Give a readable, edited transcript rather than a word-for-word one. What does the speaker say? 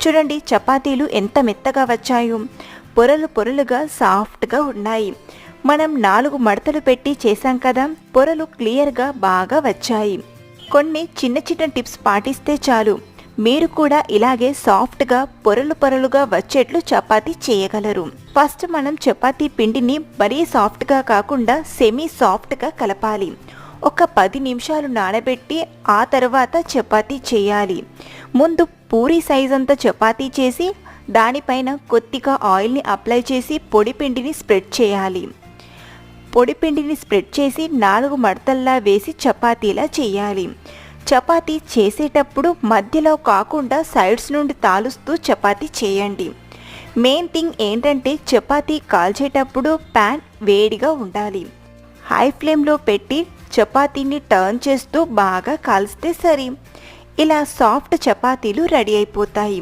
చూడండి చపాతీలు ఎంత మెత్తగా వచ్చాయో, పొరలు పొరలుగా సాఫ్ట్గా ఉన్నాయి. మనం 4 మడతలు పెట్టి చేశాం కదా, పొరలు క్లియర్గా బాగా వచ్చాయి. కొన్ని చిన్న చిన్న టిప్స్ పాటిస్తే చాలు, మీరు కూడా ఇలాగే సాఫ్ట్గా పొరలు పొరలుగా వచ్చేట్లు చపాతీ చేయగలరు. ఫస్ట్ మనం చపాతీ పిండిని మరీ సాఫ్ట్గా కాకుండా సెమీ సాఫ్ట్గా కలపాలి. ఒక 10 నిమిషాలు నానబెట్టి ఆ తర్వాత చపాతీ చేయాలి. ముందు పూరీ సైజ్ అంతా చపాతీ చేసి దానిపైన కొద్దిగా ఆయిల్ని అప్లై చేసి పొడిపిండిని స్ప్రెడ్ చేయాలి. పొడిపిండిని స్ప్రెడ్ చేసి 4 మడతల్లా వేసి చపాతీలా చేయాలి. చపాతీ చేసేటప్పుడు మధ్యలో కాకుండా సైడ్స్ నుండి తాలుస్తూ చపాతీ చేయండి. మెయిన్ థింగ్ ఏంటంటే చపాతీ కాల్చేటప్పుడు ప్యాన్ వేడిగా ఉండాలి. హై ఫ్లేమ్లో పెట్టి చపాతీని టర్న్ చేస్తూ బాగా కాల్స్తే సరి. ఇలా సాఫ్ట్ చపాతీలు రెడీ అయిపోతాయి.